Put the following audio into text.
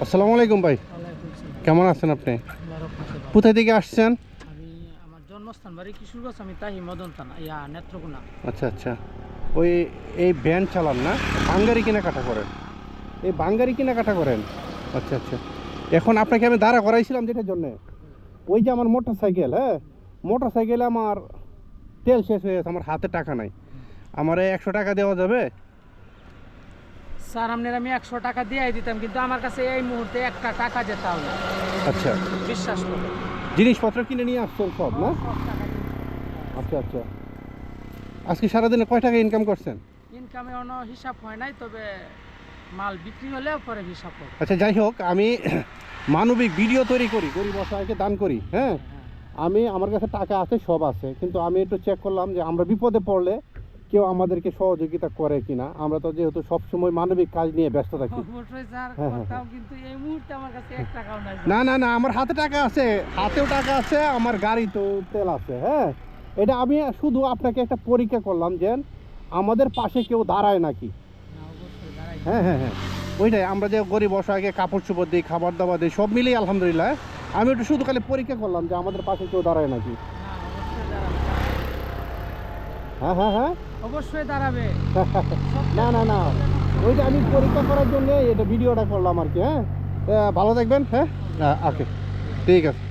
আসসালামু আলাইকুম ভাই, কেমন আছেন আপনি? কোথায় থেকে আসছেন? আমি আমার জন্মস্থান বাড়ি কিশোরগঞ্জ, আমি তাই মদন থানা নেত্রকোনা। আচ্ছা আচ্ছা, ওই এই ভ্যান চালান না? বাঙ্গারি কেনাকাটা করেন? এই বাঙ্গারি কেনাকাটা করেন? আচ্ছা আচ্ছা। এখন আপনাকে আমি দাঁড়া করাইছিলাম যেটার জন্যে, ওই যে আমার মোটর সাইকেল, হ্যাঁ, মোটর সাইকেলে আমার তেল শেষ হয়ে গেছে, আমার হাতে টাকা নাই। আমার 100 টাকা দেওয়া যাবে? স্যার আপনার আমি 100 টাকা দিয়ে দিতাম, কিন্তু আমার কাছে এই মুহূর্তে একটা টাকা যেতাম না। আচ্ছা, বিশ্বাস করুন, জিনিসপত্র কিনে নিয়ে আসছেন সব না? আচ্ছা আচ্ছা। আজকে সারাদিনে কয় টাকা ইনকাম করছেন? ইনকামে কোনো হিসাব হয় নাই, তবে মাল বিক্রি হলে পরে হিসাব হবে। আচ্ছা, যাই হোক, আমি মানবিক ভিডিও তৈরি করি, গরিব অসহায়কে দান করি, হ্যাঁ। আমি আমার কাছে টাকা আছে, সব আছে, কিন্তু আমি একটু চেক করলাম যে আমরা বিপদে পড়লে কেউ আমাদেরকে সহযোগিতা করে কিনা। আমরা তো যেহেতু সবসময় মানবিক কাজ নিয়ে ব্যস্ত থাকি। অবশ্যই স্যার, হ্যাঁ, হ্যাঁ, কোথাও কিন্তু এই মুহূর্তে আমার কাছে 1 টাকাও নাই। না না না, আমার হাতে টাকা আছে, হাতেও টাকা আছে, আমার গাড়িতেও তেল আছে, হ্যাঁ। এটা আমি শুধু আপনাকে একটা পরীক্ষা করলাম যে আমাদের পাশে কেউ দাঁড়ায় নাকি। না, অবশ্যই দাঁড়াই। হ্যাঁ হ্যাঁ হ্যাঁ, ওইটাই, আমরা যে গরিব অসহায়কে কাপড় চোপড় দিই, খাবার দাবার দিই, সব মিলিয়ে আলহামদুলিল্লাহ। আমি একটু শুধু খালি পরীক্ষা করলাম যে আমাদের পাশে কেউ দাঁড়ায় নাকি। না, অবশ্যই দাঁড়াবে। হ্যাঁ হ্যাঁ হ্যাঁ। অবশ্যই দাঁড়াবে। না না না, ওইটা আমি পরীক্ষা করার জন্য এটা ভিডিওটা করলাম আর কি, হ্যাঁ। ভালো থাকবেন, হ্যাঁ। ওকে, ঠিক আছে।